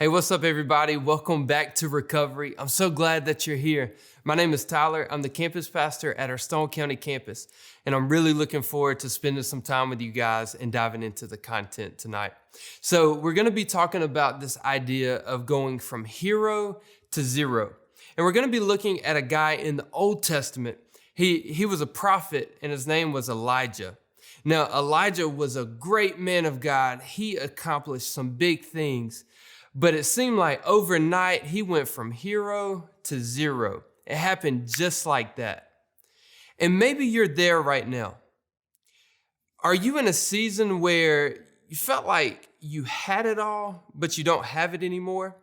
Hey, what's up, everybody? Welcome back to Recovery. I'm so glad that you're here. My name is Tyler. I'm the campus pastor at our Stone County campus, and I'm really looking forward to spending some time with you guys and diving into the content tonight. So we're going to be talking about this idea of going from hero to zero. And we're going to be looking at a guy in the Old Testament. He was a prophet, and his name was Elijah. Now, Elijah was a great man of God. He accomplished some big things. But it seemed like overnight, he went from hero to zero. It happened just like that. And maybe you're there right now. Are you in a season where you felt like you had it all, but you don't have it anymore?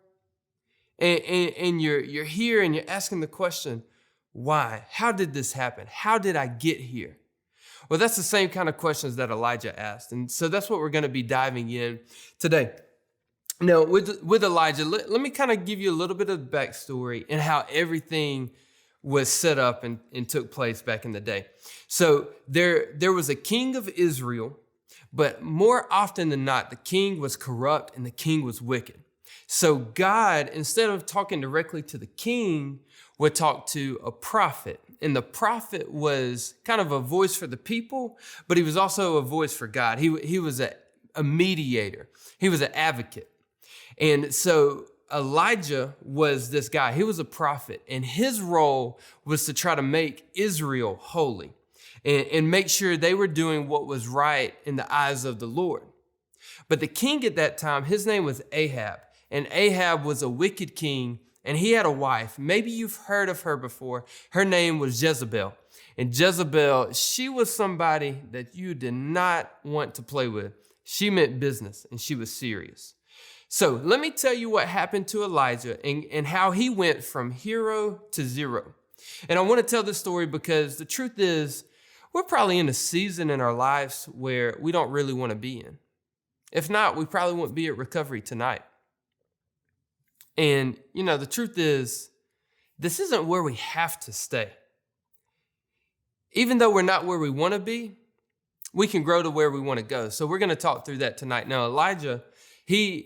And you're here and you're asking the question, why? How did this happen? How did I get here? Well, that's the same kind of questions that Elijah asked. And so that's what we're going to be diving in today. Now, with Elijah, let me kind of give you a little bit of the backstory and how everything was set up and took place back in the day. So there was a king of Israel, but more often than not, the king was corrupt and the king was wicked. So God, instead of talking directly to the king, would talk to a prophet. And the prophet was kind of a voice for the people, but he was also a voice for God. He was a mediator. He was an advocate. And so Elijah was this guy. He was a prophet, and his role was to try to make Israel holy and make sure they were doing what was right in the eyes of the Lord. But the king at that time, his name was Ahab, and Ahab was a wicked king, and he had a wife. Maybe you've heard of her before. Her name was Jezebel. And Jezebel, she was somebody that you did not want to play with. She meant business, and she was serious. So let me tell you what happened to Elijah and how he went from hero to zero. And I want to tell this story because the truth is, we're probably in a season in our lives where we don't really want to be in. If not, we probably won't be at Recovery tonight. And, the truth is, this isn't where we have to stay. Even though we're not where we want to be, we can grow to where we want to go. So we're going to talk through that tonight. Now, Elijah,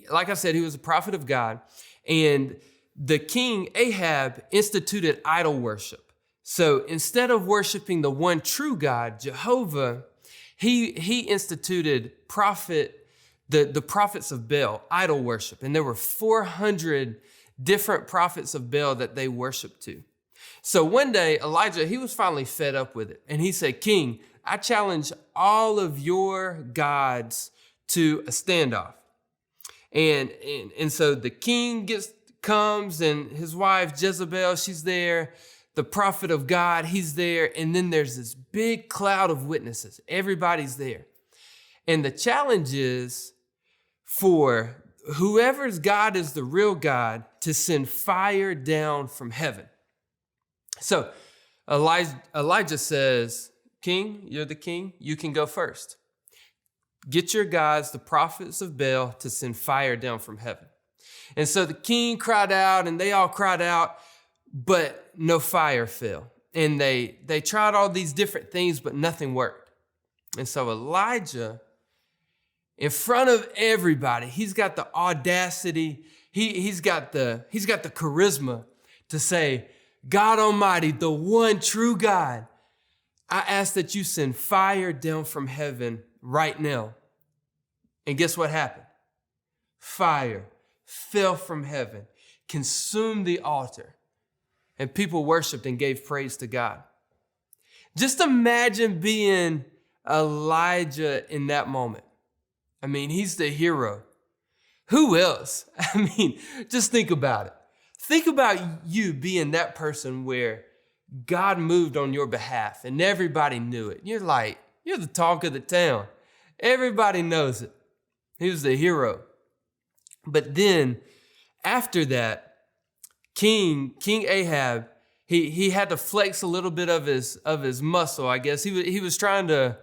like I said, he was a prophet of God, and the king Ahab instituted idol worship. So instead of worshiping the one true God, Jehovah, he instituted the prophets of Baal, idol worship. And there were 400 different prophets of Baal that they worshiped to. So one day, Elijah, he was finally fed up with it. And he said, "King, I challenge all of your gods to a standoff." And so the king comes, and his wife Jezebel, she's there. The prophet of God, he's there. And then there's this big cloud of witnesses. Everybody's there. And the challenge is for whoever's God is the real God to send fire down from heaven. So Elijah says, "King, you're the king. You can go first. Get your guys, the prophets of Baal, to send fire down from heaven." And so the king cried out, and they all cried out, but no fire fell. And they tried all these different things, but nothing worked. And so Elijah, in front of everybody, he's got the audacity, he's got the charisma to say, "God Almighty, the one true God, I ask that you send fire down from heaven right now." And guess what happened? Fire fell from heaven, consumed the altar, and people worshiped and gave praise to God. Just imagine being Elijah in that moment. I mean, he's the hero. Who else? I mean, just think about it. Think about you being that person where God moved on your behalf and everybody knew it. You're the talk of the town. Everybody knows it. He was the hero. But then after that, King Ahab, he had to flex a little bit of his muscle, I guess. He was trying to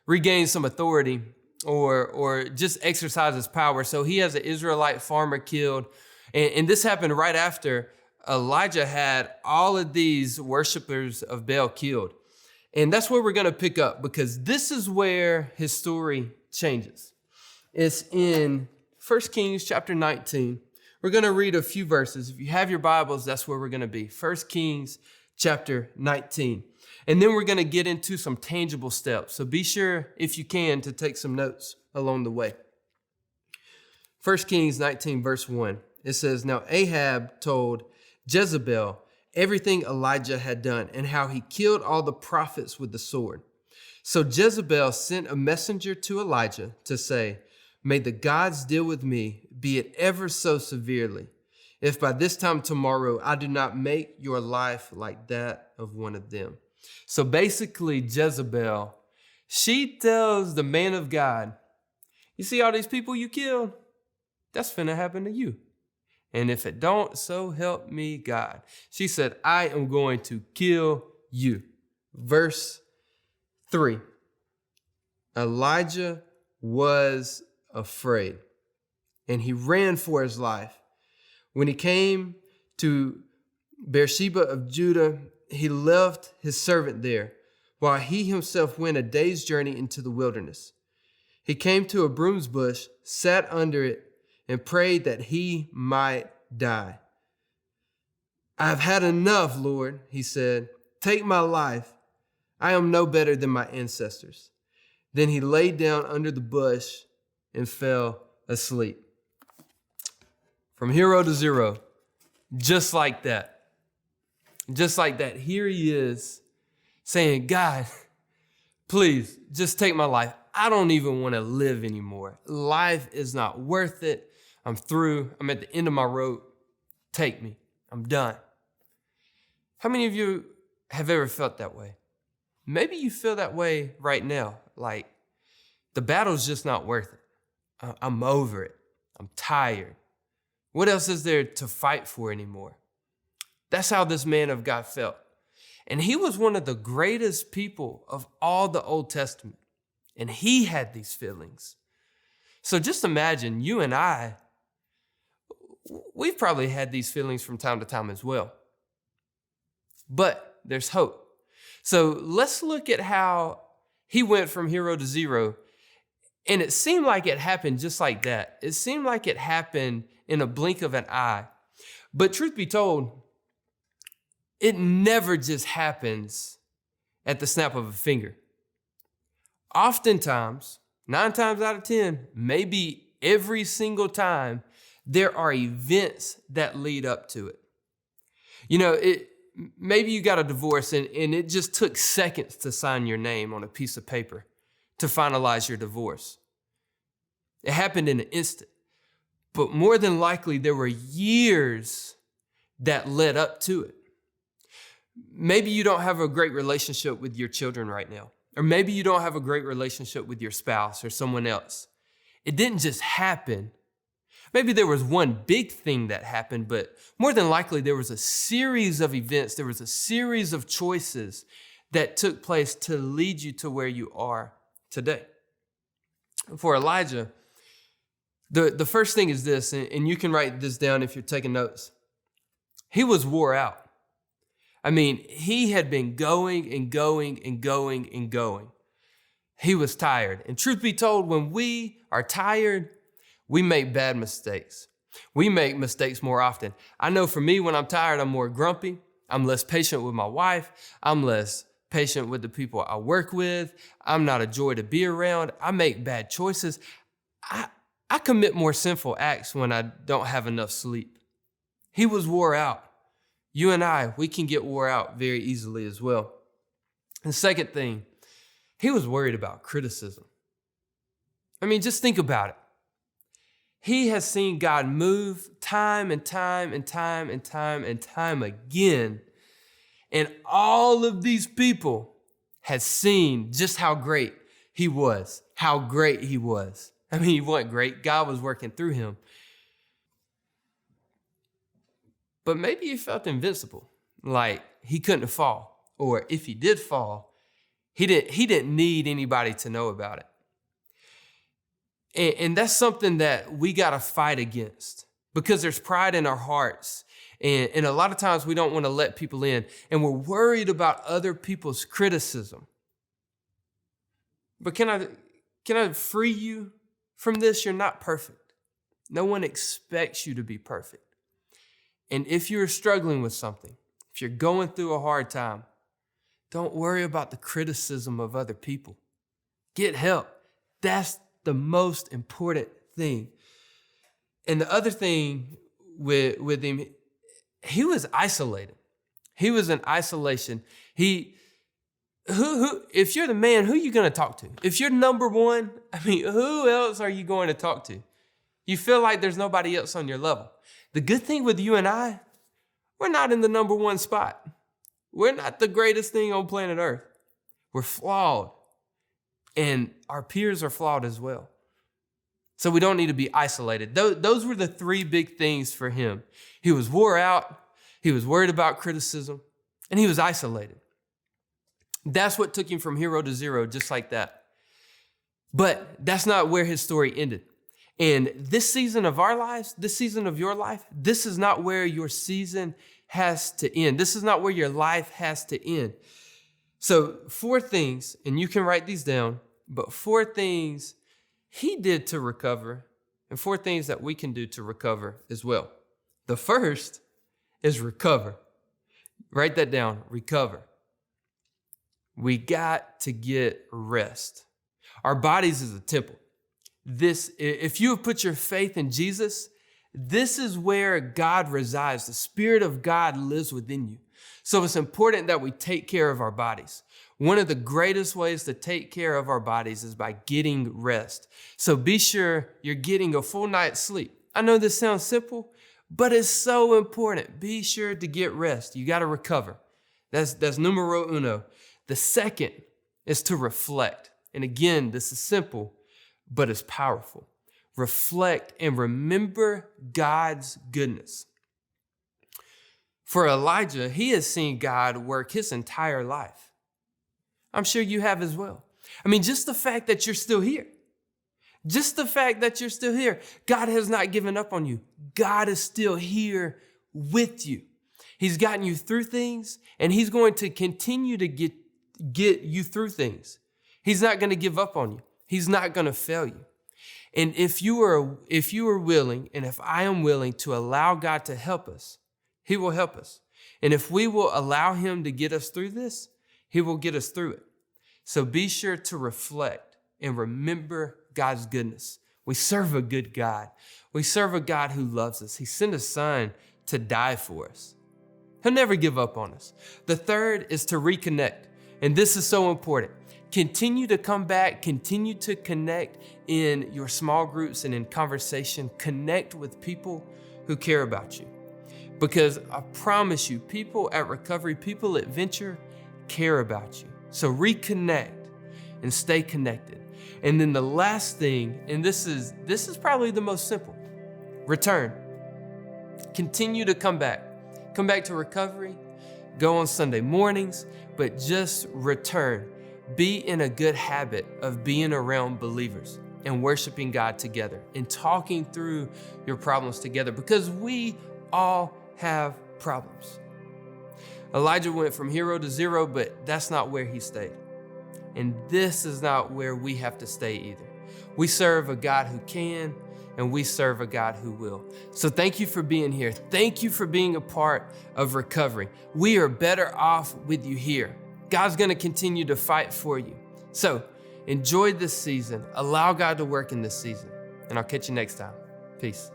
regain some authority or just exercise his power. So he has an Israelite farmer killed. And this happened right after Elijah had all of these worshipers of Baal killed. And that's where we're going to pick up, because this is where his story changes. It's in 1 Kings chapter 19. We're going to read a few verses. If you have your Bibles, that's where we're going to be. 1 Kings chapter 19. And then we're going to get into some tangible steps. So be sure, if you can, to take some notes along the way. 1 Kings 19, verse 1. It says, "Now Ahab told Jezebel everything Elijah had done and how he killed all the prophets with the sword. So Jezebel sent a messenger to Elijah to say, 'May the gods deal with me, be it ever so severely, if by this time tomorrow I do not make your life like that of one of them.'" So basically, Jezebel, she tells the man of God, "You see all these people you killed? That's finna happen to you. And if it don't, so help me God." She said, "I am going to kill you." Verse 3. Elijah was afraid, and he ran for his life. When he came to Beersheba of Judah, he left his servant there, while he himself went a day's journey into the wilderness. He came to a broom's bush, sat under it, and prayed that he might die. "I have had enough, Lord," he said. "Take my life. I am no better than my ancestors." Then he lay down under the bush and fell asleep. From hero to zero, just like that. Just like that, here he is saying, "God, please just take my life. I don't even want to live anymore. Life is not worth it. I'm through. I'm at the end of my rope. Take me. I'm done." How many of you have ever felt that way? Maybe you feel that way right now. Like the battle's just not worth it. I'm over it. I'm tired. What else is there to fight for anymore? That's how this man of God felt. And he was one of the greatest people of all the Old Testament. And he had these feelings. So just imagine you and I, we've probably had these feelings from time to time as well. But there's hope. So let's look at how he went from hero to zero. And it seemed like it happened just like that. It seemed like it happened in a blink of an eye. But truth be told, it never just happens at the snap of a finger. Oftentimes, 9 times out of 10, maybe every single time, there are events that lead up to it. You know, maybe you got a divorce and it just took seconds to sign your name on a piece of paper to finalize your divorce. It happened in an instant. But more than likely, there were years that led up to it. Maybe you don't have a great relationship with your children right now. Or maybe you don't have a great relationship with your spouse or someone else. It didn't just happen. Maybe there was one big thing that happened, but more than likely there was a series of events, there was a series of choices that took place to lead you to where you are today. For Elijah, the first thing is this, and you can write this down if you're taking notes. He was wore out. I mean, he had been going and going and going and going. He was tired. And truth be told, when we are tired, we make bad mistakes. We make mistakes more often. I know for me, when I'm tired, I'm more grumpy. I'm less patient with my wife. I'm less patient with the people I work with. I'm not a joy to be around. I make bad choices. I commit more sinful acts when I don't have enough sleep. He was wore out. You and I, we can get wore out very easily as well. And the second thing, he was worried about criticism. I mean, just think about it. He has seen God move time and time and time and time and time again. And all of these people had seen just how great he was, how great he was. I mean, he wasn't great. God was working through him. But maybe he felt invincible, like he couldn't fall. Or if he did fall, he didn't need anybody to know about it. And that's something that we got to fight against because there's pride in our hearts. And a lot of times we don't want to let people in. And we're worried about other people's criticism. But can I free you from this? You're not perfect. No one expects you to be perfect. And if you're struggling with something, if you're going through a hard time, don't worry about the criticism of other people. Get help. That's the most important thing. And the other thing with him, he was isolated. He was in isolation. If you're the man, who are you going to talk to? If you're number one, who else are you going to talk to? You feel like there's nobody else on your level. The good thing with you and I, we're not in the number one spot. We're not the greatest thing on planet Earth. We're flawed. And our peers are flawed as well. So we don't need to be isolated. Those were the three big things for him. He was wore out, he was worried about criticism, and he was isolated. That's what took him from hero to zero, just like that. But that's not where his story ended. And this season of our lives, this season of your life, this is not where your season has to end. This is not where your life has to end. So 4 things, and you can write these down, but 4 things he did to recover, and 4 things that we can do to recover as well. The first is recover. Write that down, recover. We got to get rest. Our bodies is a temple. If you have put your faith in Jesus, this is where God resides. The Spirit of God lives within you. So it's important that we take care of our bodies. One of the greatest ways to take care of our bodies is by getting rest. So be sure you're getting a full night's sleep. I know this sounds simple, but it's so important. Be sure to get rest. You got to recover. That's numero uno. The second is to reflect. And again, this is simple, but it's powerful. Reflect and remember God's goodness. For Elijah, he has seen God work his entire life. I'm sure you have as well. Just the fact that you're still here. Just the fact that you're still here. God has not given up on you. God is still here with you. He's gotten you through things, and he's going to continue to get you through things. He's not going to give up on you. He's not going to fail you. And if you are willing, and if I am willing to allow God to help us, he will help us. And if we will allow him to get us through this, he will get us through it. So be sure to reflect and remember God's goodness. We serve a good God. We serve a God who loves us. He sent his son to die for us. He'll never give up on us. The third is to reconnect. And this is so important. Continue to come back, continue to connect in your small groups and in conversation. Connect with people who care about you. Because I promise you, people at Recovery, people at Venture care about you. So reconnect and stay connected. And then the last thing, and this is probably the most simple, return. Continue to come back. Come back to Recovery. Go on Sunday mornings, but just return. Be in a good habit of being around believers and worshiping God together and talking through your problems together, because we all have problems. Elijah went from hero to zero, but that's not where he stayed. And this is not where we have to stay either. We serve a God who can, and we serve a God who will. So thank you for being here. Thank you for being a part of Recovery. We are better off with you here. God's going to continue to fight for you. So enjoy this season. Allow God to work in this season. And I'll catch you next time. Peace.